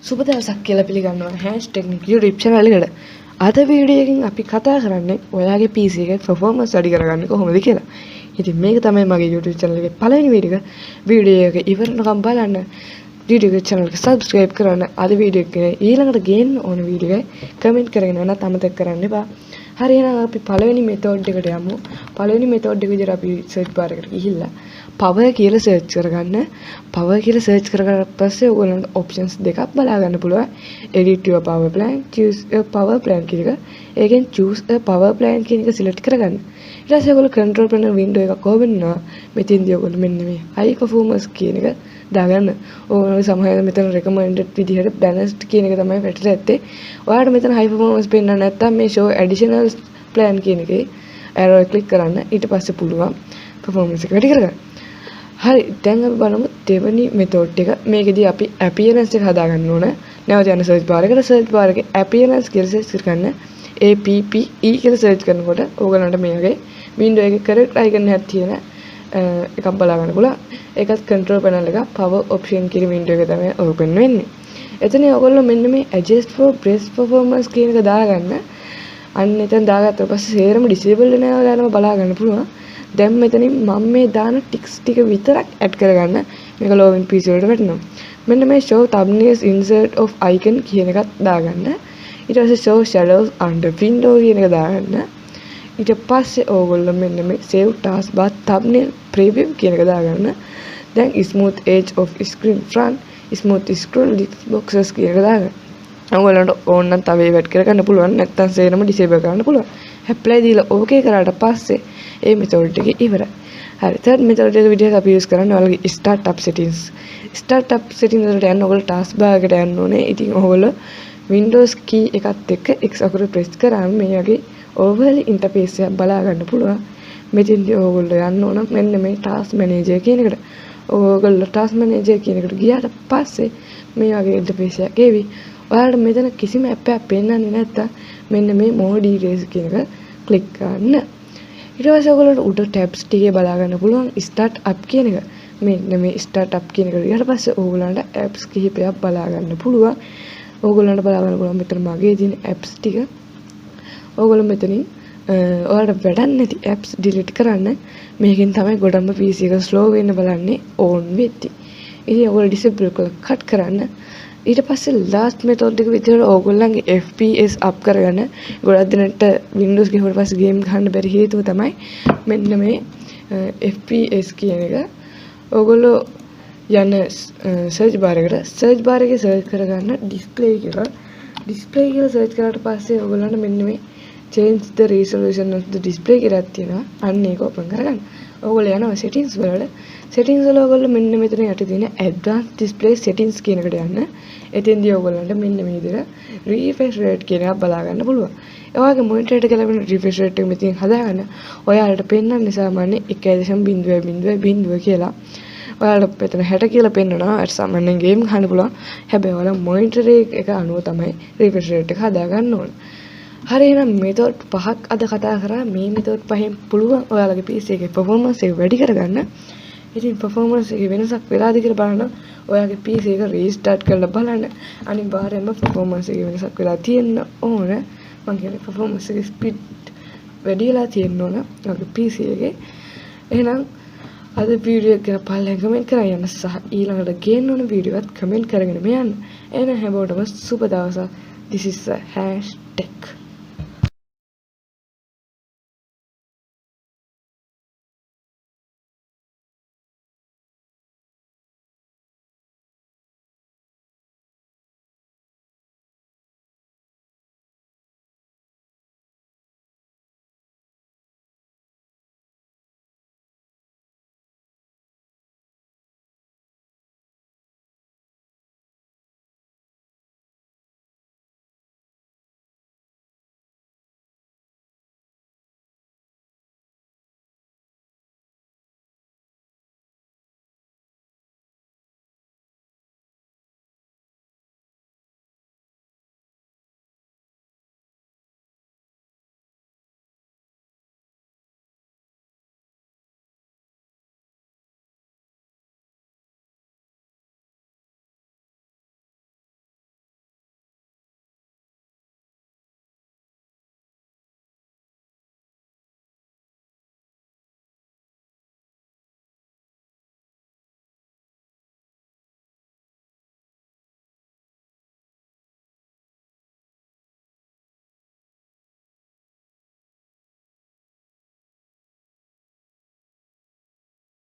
සුබ දවසක් කියලා පිළිගන්නවා #ටෙක්නික් YouTube channel එකට. අද වීඩියෝ එකකින් අපි කතා කරන්නේ ඔයාගේ PC එකේ performance වැඩි කරගන්නේ කොහොමද කියලා. ඉතින් මේක තමයි මගේ YouTube channel එකේ පළවෙනි වීඩියෝ එක ඉවරනකම් බලන්න. YouTube channel එක subscribe කරන්න. අද වීඩියෝ එකේ ඊළඟට ගේන්න ඕන වීඩියෝ එක කමෙන්ට් කරගෙන යන්න අමතක කරන්න එපා. හරි එහෙනම් අපි පළවෙනි මෙතඩ් එකට යමු. පළවෙනි මෙතඩ් එක විදිහට අපි search bar එකට ගිහිල්ලා power කියලා search කරගන්න. power කියලා search කරගත්ත පස්සේ ඔයගොල්ලන්ට options දෙකක් බලා ගන්න පුළුවන්. edit your power plan, choose a power plan කියන එක. ඒකෙන් choose a power plan කියන එක select කරගන්න. ඊට පස්සේ ඔයගොල්ලෝ control panel window එකක් open වෙනවා. මෙතෙන්දී ඔයගොල්ලෝ මෙන්න මේ high performance කියන එක දාගන්න. ඔයගොල්ලෝ සමහරවිට මෙතන recommended විදිහට balanced කියන එක තමයි වැටලා ඇත්තේ. ඔයාලට මෙතන high performance පෙන්නන්න නැත්නම් මේ show additional plan කියන එකේ arrow එක click කරන්න. ඊට පස්සේ පුළුවන් performance එක වැඩි කරගන්න. හරි දැන් අපි බලමු දෙවෙනි මෙතඩ් එක. මේකෙදී අපි appearance එක හදාගන්න ඕන. නැවත යන search bar එකට search bar එකේ appearance කියලා search කරගන්න. APPE කියලා search කරනකොට ඕගලන්ට මේ වගේ window එකේ correct icon එකක් තියෙන එකක් බලා ගන්න පුළුවන්. ඒකත් control panel එක power option කියන window එක තමයි open වෙන්නේ. එතන ඔයගොල්ලෝ මෙන්න මේ adjust for breast performance කියන එක දාගන්න. අන්න එතන දාගත්තා පස්සේ සේරම disable වෙනවා ගානම බලා ගන්න පුළුවන්. දැන් මෙතනින් මම මේ දාන ටික්ස් ටික විතරක් ඇඩ් කරගන්න. මේක login PC වලට වැටෙනවා. මෙන්න මේ show thumbnails insert of icon කියන එකත් දාගන්න. ඊට පස්සේ show shadows under window කියන එක දාගන්න. ඊට පස්සේ ඕගොල්ලෝ මෙන්න මේ save taskbar thumbnail preview කියන එක දාගන්න. දැන් smooth edge of screen front, smooth scroll list boxes කියන එක දාගන්න. ඔයගොල්ලන්ට ඕන නම් තව ඒවත් කරගන්න පුළුවන්. නැත්නම් සේරම disable කරන්න පුළුවන්. apply දීලා okay කරාට පස්සේ ඒ මෙතඩ් එක ඉවරයි. හරි third මෙතඩ් එක විදිහට අපි use කරන්නේ ඔයාලගේ startup settings. startup settings වලට යන්න ඔයගොල්ලෝ task bar එකට යන්න ඕනේ. ඉතින් ඔයගොල්ලෝ Windows key එකත් එක්ක X අකුර press කරාම මේ වගේ overall interface එකක් බලා ගන්න පුළුවන්. මෙතෙන්දී ඔයගොල්ලෝ යන්න ඕන මෙන්න මේ task manager කියන එකට. ඔයගොල්ලෝ task manager කියන එකට ගියාට පස්සේ මේ වගේ interface එකක් එවි. ඔයාලට මෙතන කිසිම app එකක් පෙන්නන්නේ නැත්තම් මෙන්න මේ more details කියන එක click කරන්න. ඊට පස්සේ ඔයගොල්ලෝ උඩ tabs ටිකේ බලා ගන්න පුළුවන් start up කියන එක. මෙන්න මේ start up කියන එකට ඊට පස්සේ ඔයගොල්ලන්ට apps කිහිපයක් බලා ගන්න පුළුවන්. ඔයගොල්ලන්ට බලා ගන්න පුළුවන් මෙතන මගේ තියෙන apps ටික. ඔයගොල්ලෝ මෙතනින් ඔයාලට වැඩක් නැති apps delete කරන්න. මේකෙන් තමයි ගොඩක්ම PC එක slow වෙන්න බලන්නේ on වෙද්දි. ඉතින් ඔයගොල්ලෝ disable කරලා cut කරන්න. ඊට පස්සේ last method එක විදිහට ඕගොල්ලන්ගේ FPS up කරගන්න. ගොඩක් දිනකට Windows ගිහුවට පස්සේ game ගන්න බැරි හේතුව තමයි මෙන්න මේ FPS කියන එක. ඕගොල්ලෝ යන search bar එකට search bar එකේ search කරගන්න display කියලා. display කියලා search කරාට පස්සේ ඕගොල්ලන්ට මෙන්න මේ change the resolution of the display කියලා තියෙනවා. අන්න ඒක open කරගන්න. ඕගොල්ලෝ යනවා settings වලට. settings වල ඔයගොල්ලෝ මෙන්න මෙතන යට තියෙන advanced display settings කියන එකට යන්න. එතෙන්දී ඔයගොල්ලන්ට මෙන්න මේ විදිහට refresh rate කියන එක බලා ගන්න පුළුවන්. ඒ වගේ monitor එකට ගැලපෙන refresh rate එක මෙතනින් හදාගන්න. ඔයාලට පෙන්වන්නේ සාමාන්‍යයෙන් 1.0.0 කියලා. ඔයාලට මෙතන 60 කියලා පෙන්වනවා. ඒත් සාමාන්‍යයෙන් game ගන්න පුළුවන්. හැබැයි ඔයාලා monitor එක අනුව තමයි refresh rate එක හදාගන්න ඕන. හරි එහෙනම් method පහක් අද කතා කරා. මේ method පහෙන් පුළුවන් ඔයාලගේ PC එකේ performance එක වැඩි කරගන්න. ඉතින් performance එකේ වෙනසක් වෙලාද කියලා බලන්න ඔයාගේ PC එක restart කරලා බලන්න. අනිවාර්යයෙන්ම performance එකේ වෙනසක් වෙලා තියෙන්න ඕන. මම කියන්නේ performance එකේ speed වැඩි වෙලා තියෙන්න ඕන ඔයාගේ PC එකේ. එහෙනම් අද වීඩියෝ එක ගැන පහලින් කමෙන්ට් කරලා යන්න සහ ඊළඟට ගේන්න ඕන වීඩියෝ එකත් කමෙන්ට් කරගෙන යන්න. එහෙනම් හැමෝටම සුබ දවසක්. This is #tech